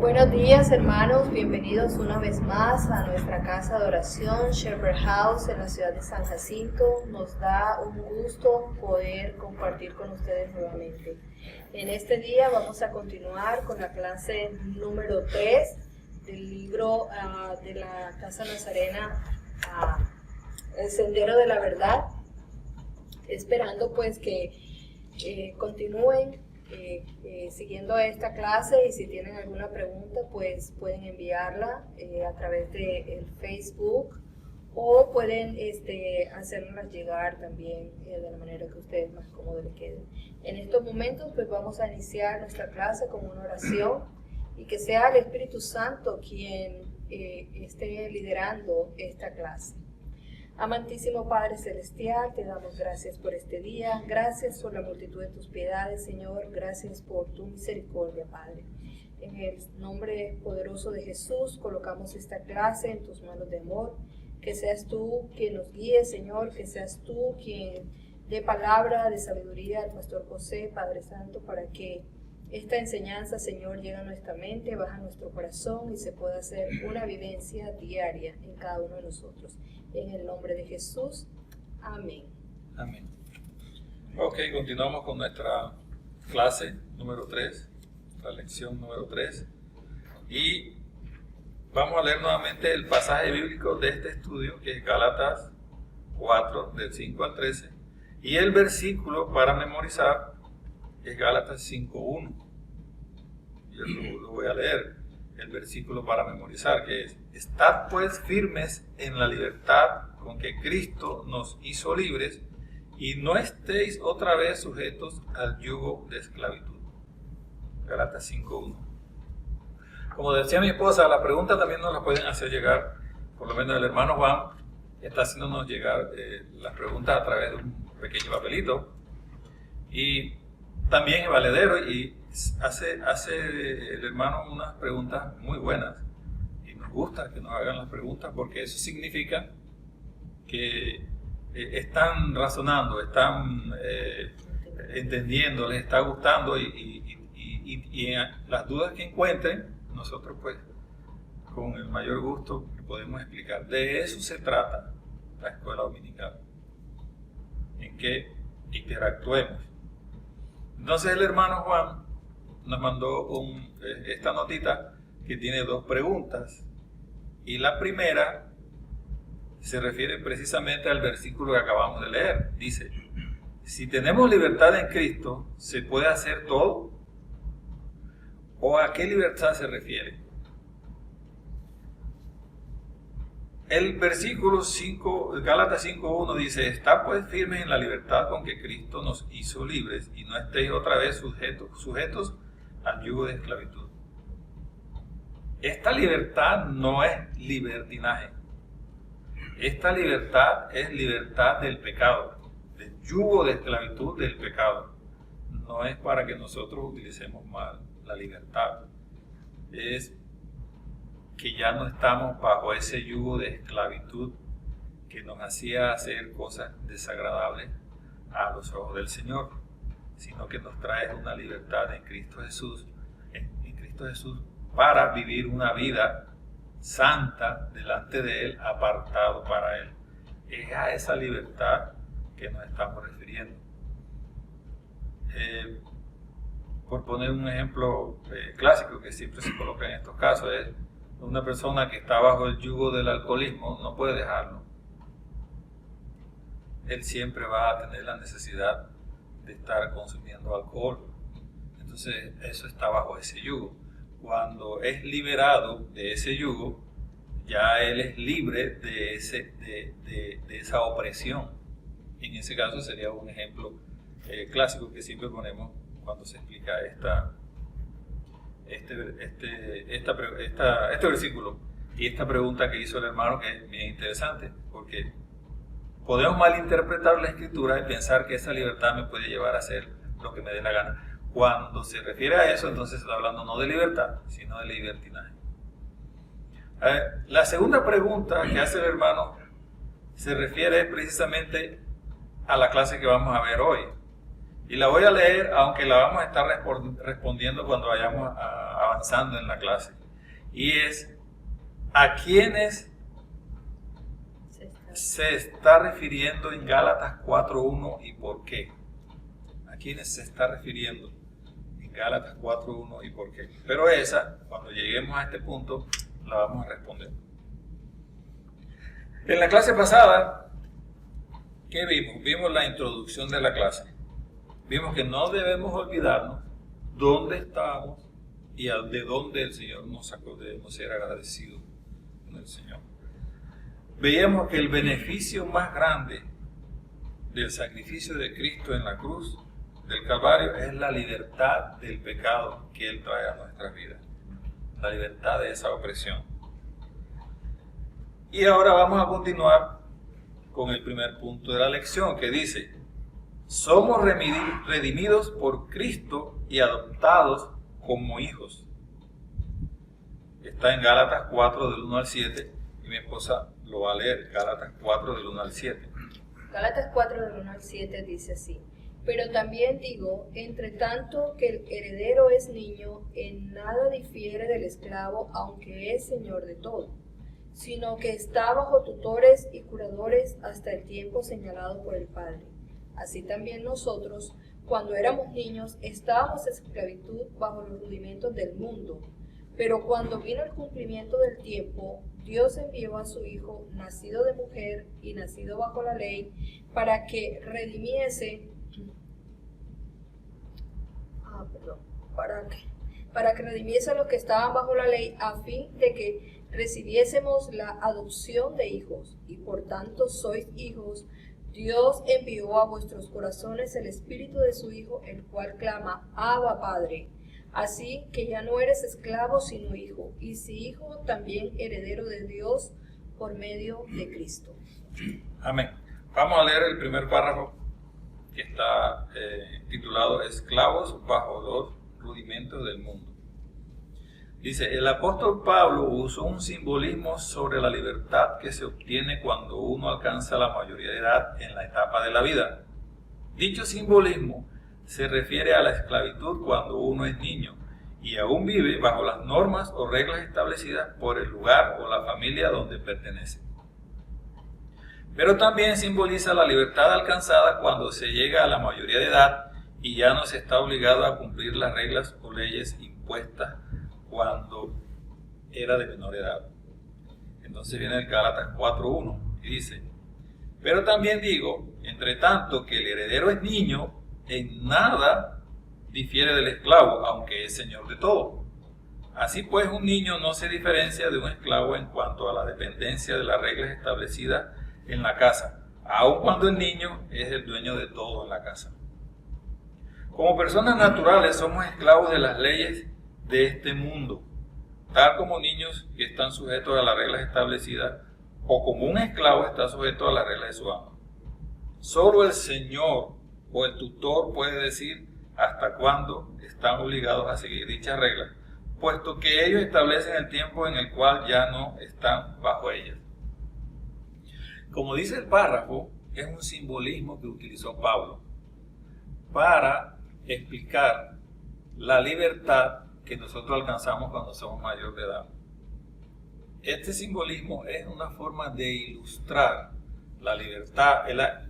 Buenos días, hermanos, bienvenidos una vez más a nuestra casa de oración Shepherd House en la ciudad de San Jacinto. Nos da un gusto poder compartir con ustedes nuevamente. En este día vamos a continuar con la clase número 3 del libro de la Casa Nazarena, El Sendero de la Verdad, esperando pues que continúen siguiendo esta clase, y si tienen alguna pregunta pues pueden enviarla a través de el Facebook, o pueden hacerlas llegar también de la manera que ustedes más cómodo les queden. En estos momentos pues vamos a iniciar nuestra clase con una oración, y que sea el Espíritu Santo quien esté liderando esta clase. Amantísimo Padre Celestial, te damos gracias por este día, gracias por la multitud de tus piedades, Señor, gracias por tu misericordia, Padre. En el nombre poderoso de Jesús, colocamos esta clase en tus manos de amor, que seas tú quien nos guíe, Señor, que seas tú quien dé palabra de sabiduría al Pastor José, Padre Santo, para que esta enseñanza, Señor, llegue a nuestra mente, baja a nuestro corazón y se pueda hacer una vivencia diaria en cada uno de nosotros. En el nombre de Jesús, amén. Amén. Ok, continuamos con nuestra clase número 3, la lección número 3. Y vamos a leer nuevamente el pasaje bíblico de este estudio, que es Gálatas 4, del 5 al 13. Y el versículo para memorizar es Gálatas 5:1. Yo lo voy a leer. El versículo para memorizar, que es: estad pues firmes en la libertad con que Cristo nos hizo libres, y no estéis otra vez sujetos al yugo de esclavitud. Gálatas 5:1. Como decía mi esposa, la pregunta también nos la pueden hacer llegar, por lo menos el hermano Juan está haciéndonos llegar las preguntas a través de un pequeño papelito, y también es valedero, y hace el hermano unas preguntas muy buenas, y nos gusta que nos hagan las preguntas, porque eso significa que están razonando, están entendiendo, les está gustando, y las dudas que encuentren, nosotros pues con el mayor gusto podemos explicar. De eso se trata la escuela dominical, en que interactuemos. Entonces el hermano Juan nos mandó esta notita que tiene 2 preguntas, y la primera se refiere precisamente al versículo que acabamos de leer. Dice: si tenemos libertad en Cristo, ¿se puede hacer todo? ¿O a qué libertad se refiere? El versículo 5, Gálatas 5:1 dice: estad pues firmes en la libertad con que Cristo nos hizo libres, y no estéis otra vez sujetos al yugo de esclavitud. Esta libertad no es libertinaje. Esta libertad es libertad del pecado, del yugo de esclavitud del pecado. No es para que nosotros utilicemos mal la libertad. Es que ya no estamos bajo ese yugo de esclavitud que nos hacía hacer cosas desagradables a los ojos del Señor, sino que nos trae una libertad en Cristo Jesús, para vivir una vida santa delante de Él, apartado para Él. Es a esa libertad que nos estamos refiriendo. Por poner un ejemplo clásico que siempre se coloca en estos casos, es una persona que está bajo el yugo del alcoholismo, no puede dejarlo. Él siempre va a tener la necesidad de estar consumiendo alcohol. Entonces eso está bajo ese yugo. Cuando es liberado de ese yugo, ya él es libre de esa opresión. En ese caso sería un ejemplo clásico que siempre ponemos cuando se explica este versículo y esta pregunta que hizo el hermano, que es bien interesante, porque podemos malinterpretar la escritura y pensar que esa libertad me puede llevar a hacer lo que me dé la gana. Cuando se refiere a eso, entonces se está hablando no de libertad, sino de libertinaje. La segunda pregunta que hace el hermano se refiere precisamente a la clase que vamos a ver hoy. Y la voy a leer, aunque la vamos a estar respondiendo cuando vayamos avanzando en la clase. Y es a quienes se está refiriendo en Gálatas 4.1 y por qué. ¿A quiénes se está refiriendo en Gálatas 4.1 y por qué? Pero esa, cuando lleguemos a este punto, la vamos a responder. En la clase pasada, ¿qué vimos? Vimos la introducción de la clase. Vimos que no debemos olvidarnos dónde estábamos y de dónde el Señor nos sacó. Debemos ser agradecidos con el Señor. Veíamos que el beneficio más grande del sacrificio de Cristo en la cruz del Calvario es la libertad del pecado que Él trae a nuestras vidas, la libertad de esa opresión. Y ahora vamos a continuar con el primer punto de la lección, que dice: somos redimidos por Cristo y adoptados como hijos. Está en Gálatas 4 del 1 al 7 y mi esposa lo va a leer. Gálatas 4 del 1 al 7. Gálatas 4 del 1 al 7 dice así: pero también digo, entre tanto que el heredero es niño, en nada difiere del esclavo, aunque es señor de todo, sino que está bajo tutores y curadores hasta el tiempo señalado por el Padre. Así también nosotros, cuando éramos niños, estábamos en esclavitud bajo los rudimentos del mundo. Pero cuando vino el cumplimiento del tiempo, Dios envió a su Hijo, nacido de mujer y nacido bajo la ley, para que redimiese a los que estaban bajo la ley, a fin de que recibiésemos la adopción de hijos, y por tanto sois hijos. Dios envió a vuestros corazones el Espíritu de su Hijo, el cual clama: Abba, Padre. Así que ya no eres esclavo, sino hijo, y si hijo, también heredero de Dios por medio de Cristo. Amén. Vamos a leer el primer párrafo, que está titulado Esclavos bajo los rudimentos del mundo. Dice: el apóstol Pablo usó un simbolismo sobre la libertad que se obtiene cuando uno alcanza la mayoría de edad en la etapa de la vida. Dicho simbolismo se refiere a la esclavitud cuando uno es niño y aún vive bajo las normas o reglas establecidas por el lugar o la familia donde pertenece. Pero también simboliza la libertad alcanzada cuando se llega a la mayoría de edad y ya no se está obligado a cumplir las reglas o leyes impuestas cuando era de menor edad. Entonces viene el Gálatas 4.1 y dice: pero también digo, entre tanto que el heredero es niño, en nada difiere del esclavo, aunque es señor de todo. Así pues, un niño no se diferencia de un esclavo en cuanto a la dependencia de las reglas establecidas en la casa, aun cuando el niño es el dueño de todo en la casa. Como personas naturales somos esclavos de las leyes de este mundo, tal como niños que están sujetos a las reglas establecidas, o como un esclavo está sujeto a las reglas de su amo. Solo el Señor o el tutor puede decir hasta cuándo están obligados a seguir dichas reglas, puesto que ellos establecen el tiempo en el cual ya no están bajo ellas. Como dice el párrafo, es un simbolismo que utilizó Pablo para explicar la libertad que nosotros alcanzamos cuando somos mayores de edad. Este simbolismo es una forma de ilustrar la libertad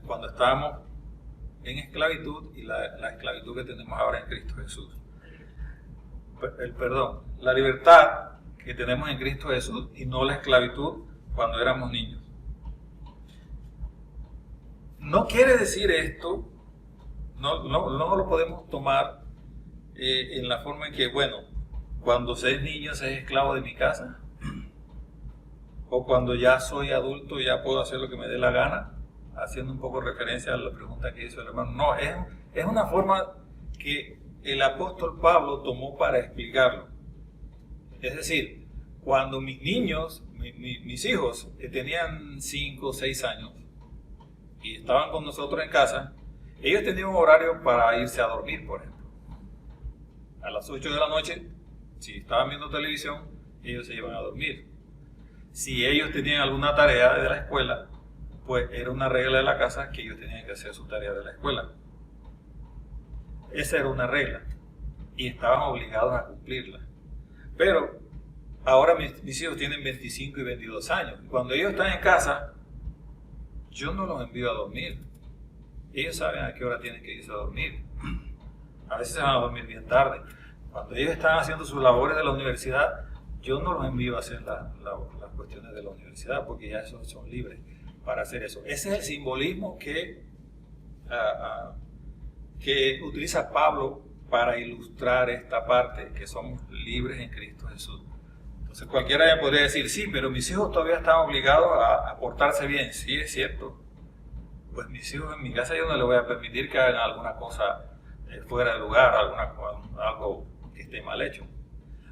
cuando estábamos en esclavitud y la esclavitud que tenemos ahora en Cristo Jesús. La libertad que tenemos en Cristo Jesús y no la esclavitud cuando éramos niños. No quiere decir esto, no lo podemos tomar en la forma en que, bueno, cuando se es niño se es esclavo de mi casa, o cuando ya soy adulto ya puedo hacer lo que me dé la gana, haciendo un poco referencia a la pregunta que hizo el hermano. No, es una forma que el apóstol Pablo tomó para explicarlo. Es decir, cuando mis niños, mis hijos, que tenían 5 o 6 años y estaban con nosotros en casa, ellos tenían un horario para irse a dormir, por ejemplo. A las 8 de la noche, si estaban viendo televisión, ellos se iban a dormir. Si ellos tenían alguna tarea de la escuela, pues era una regla de la casa que ellos tenían que hacer su tarea de la escuela. Esa era una regla y estaban obligados a cumplirla. Pero ahora mis hijos tienen 25 y 22 años. Cuando ellos están en casa, yo no los envío a dormir. Ellos saben a qué hora tienen que irse a dormir. A veces se van a dormir bien tarde. Cuando ellos están haciendo sus labores de la universidad, yo no los envío a hacer las cuestiones de la universidad, porque ya esos son libres para hacer eso. Ese es el simbolismo que utiliza Pablo para ilustrar esta parte, que somos libres en Cristo Jesús. Entonces cualquiera me podría decir, sí, pero mis hijos todavía están obligados a portarse bien. Sí, es cierto. Pues mis hijos en mi casa yo no les voy a permitir que hagan alguna cosa fuera de lugar, algo que esté mal hecho.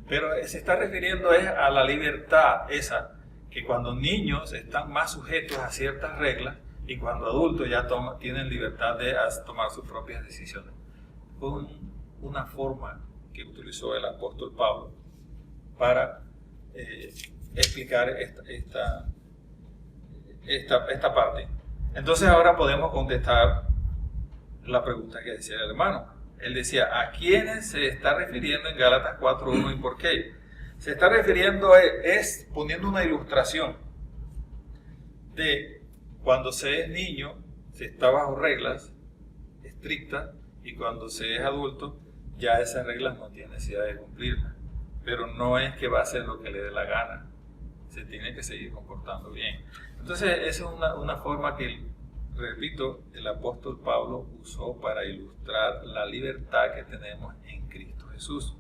Pero se está refiriendo a la libertad esa, que cuando niños están más sujetos a ciertas reglas y cuando adultos ya tienen libertad de tomar sus propias decisiones. Fue una forma que utilizó el apóstol Pablo para explicar esta parte. Entonces ahora podemos contestar la pregunta que decía el hermano. Él decía, ¿a quiénes se está refiriendo en Gálatas 4:1 y por qué? Se está refiriendo poniendo una ilustración de cuando se es niño, se está bajo reglas estrictas, y cuando se es adulto, ya esas reglas no tiene necesidad de cumplirlas. Pero no es que va a hacer lo que le dé la gana, se tiene que seguir comportando bien. Entonces, esa es una forma que, repito, el apóstol Pablo usó para ilustrar la libertad que tenemos en Cristo Jesús.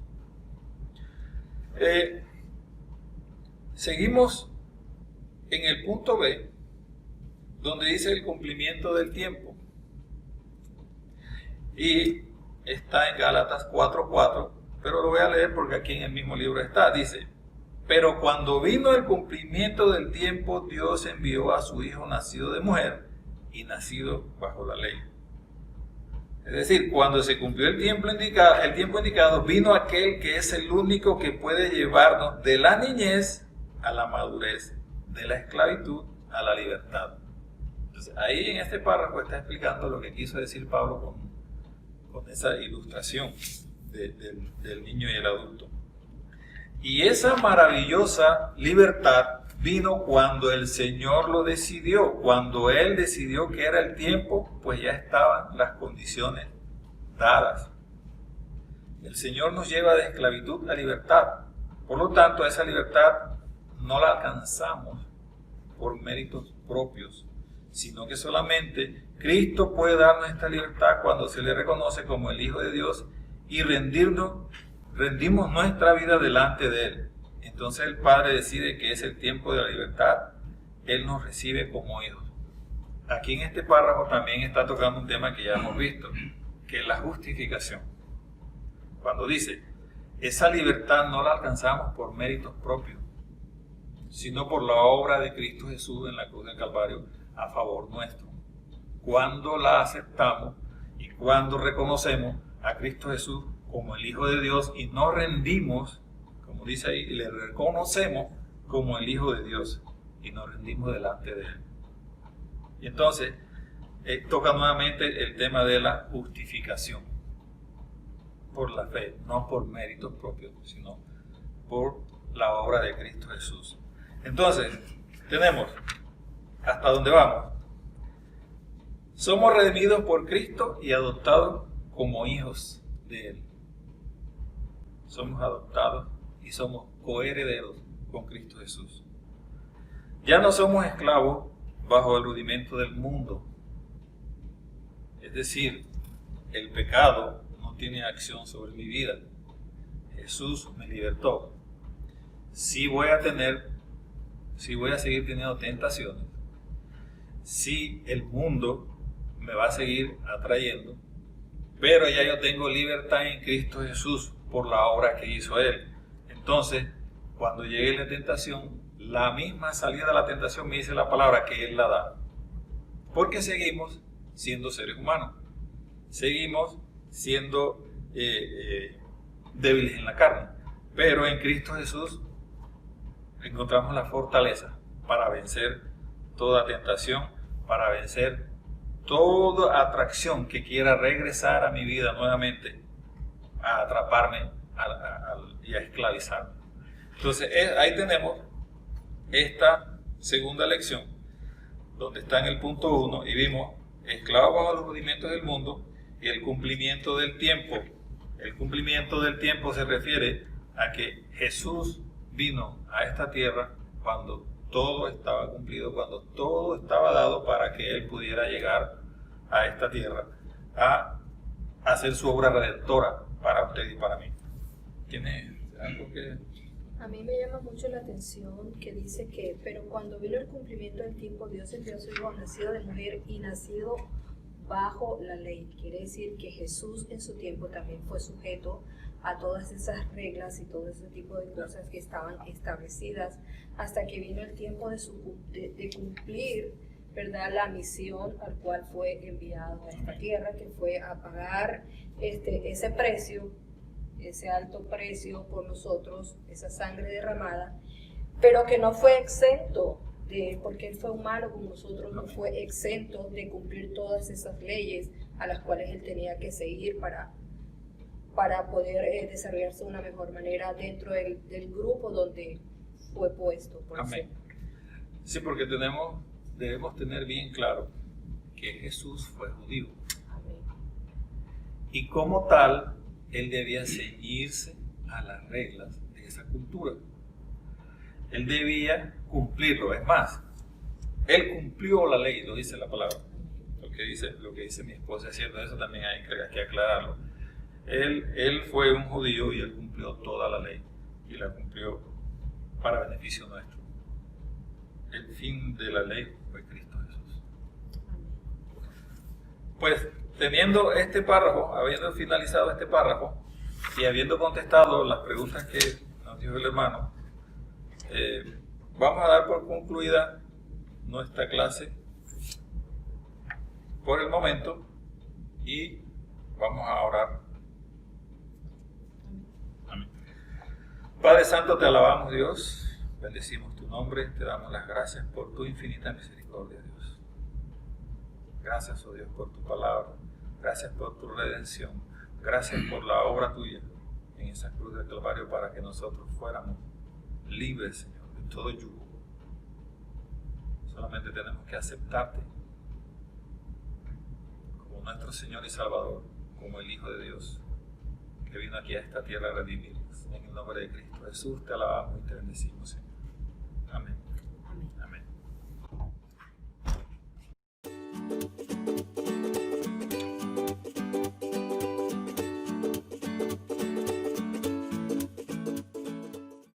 Seguimos en el punto B, donde dice el cumplimiento del tiempo. Y está en Gálatas 4:4, pero lo voy a leer porque aquí en el mismo libro está. Dice, pero cuando vino el cumplimiento del tiempo, Dios envió a su Hijo nacido de mujer y nacido bajo la ley. Es decir, cuando se cumplió el tiempo indicado, vino aquel que es el único que puede llevarnos de la niñez a la madurez, de la esclavitud a la libertad. Entonces, ahí en este párrafo está explicando lo que quiso decir Pablo con esa ilustración del niño y el adulto. Y esa maravillosa libertad vino cuando el Señor lo decidió. Cuando Él decidió que era el tiempo, pues ya estaban las condiciones dadas. El Señor nos lleva de esclavitud a libertad. Por lo tanto, esa libertad no la alcanzamos por méritos propios, sino que solamente Cristo puede darnos esta libertad cuando se le reconoce como el Hijo de Dios y rendimos nuestra vida delante de Él. Entonces el Padre decide que es el tiempo de la libertad, Él nos recibe como hijos. Aquí en este párrafo también está tocando un tema que ya hemos visto, que es la justificación. Cuando dice, esa libertad no la alcanzamos por méritos propios, sino por la obra de Cristo Jesús en la cruz del Calvario a favor nuestro. Cuando la aceptamos y cuando reconocemos a Cristo Jesús como el Hijo de Dios y nos rendimos, como dice ahí, le reconocemos como el Hijo de Dios y nos rendimos delante de Él. Y entonces toca nuevamente el tema de la justificación por la fe, no por méritos propios, sino por la obra de Cristo Jesús. Entonces, tenemos, ¿hasta dónde vamos? Somos redimidos por Cristo y adoptados como hijos de Él. Somos adoptados y somos coherederos con Cristo Jesús. Ya no somos esclavos bajo el rudimento del mundo. Es decir, el pecado no tiene acción sobre mi vida. Jesús me libertó. Sí voy a seguir teniendo tentaciones. Sí, el mundo me va a seguir atrayendo, pero ya yo tengo libertad en Cristo Jesús por la obra que hizo Él. Entonces, cuando llegue la tentación, la misma salida de la tentación me dice la palabra que Él la da. Porque seguimos siendo seres humanos. Seguimos siendo débiles en la carne. Pero en Cristo Jesús encontramos la fortaleza para vencer toda tentación, para vencer toda atracción que quiera regresar a mi vida nuevamente, a atraparme y a esclavizarme. Entonces, ahí tenemos esta segunda lección, donde está en el punto 1, y vimos esclavos bajo los rudimentos del mundo y el cumplimiento del tiempo. El cumplimiento del tiempo se refiere a que Jesús vino a esta tierra cuando todo estaba cumplido, cuando todo estaba dado para que Él pudiera llegar a esta tierra a hacer su obra redentora para usted y para mí. ¿Tiene algo que...? A mí me llama mucho la atención que dice que, pero cuando vino el cumplimiento del tiempo, Dios envió a su Hijo nacido de mujer y nacido bajo la ley. Quiere decir que Jesús en su tiempo también fue sujeto a todas esas reglas y todo ese tipo de cosas que estaban establecidas hasta que vino el tiempo de cumplir, ¿verdad?, la misión al cual fue enviado a esta tierra, que fue a pagar ese precio, ese alto precio por nosotros, esa sangre derramada, pero que no fue exento porque Él fue humano como nosotros, no fue exento de cumplir todas esas leyes a las cuales Él tenía que seguir para poder desarrollarse de una mejor manera dentro del grupo donde fue puesto por el Amén. Señor. Sí, porque debemos tener bien claro que Jesús fue judío. Amén. Y como tal, Él debía ceñirse a las reglas de esa cultura. Él debía cumplirlo. Es más, Él cumplió la ley, lo dice la palabra. Lo que dice mi esposa es cierto, eso también hay que aclararlo. Él fue un judío y Él cumplió toda la ley. Y la cumplió para beneficio nuestro. El fin de la ley fue Cristo Jesús. Pues, teniendo este párrafo, habiendo finalizado este párrafo y habiendo contestado las preguntas que nos dijo el hermano, vamos a dar por concluida nuestra clase por el momento y vamos a orar. Amén. Padre Santo, te alabamos, Dios, bendecimos tu nombre, te damos las gracias por tu infinita misericordia, Dios. Gracias, oh Dios, por tu palabra, gracias por tu redención, gracias por la obra tuya en esa cruz del Calvario para que nosotros fuéramos libres, Señor, de todo yugo. Solamente tenemos que aceptarte como nuestro Señor y Salvador, como el Hijo de Dios, que vino aquí a esta tierra a redimirnos. En el nombre de Cristo Jesús te alabamos y te bendecimos, Señor. Amén.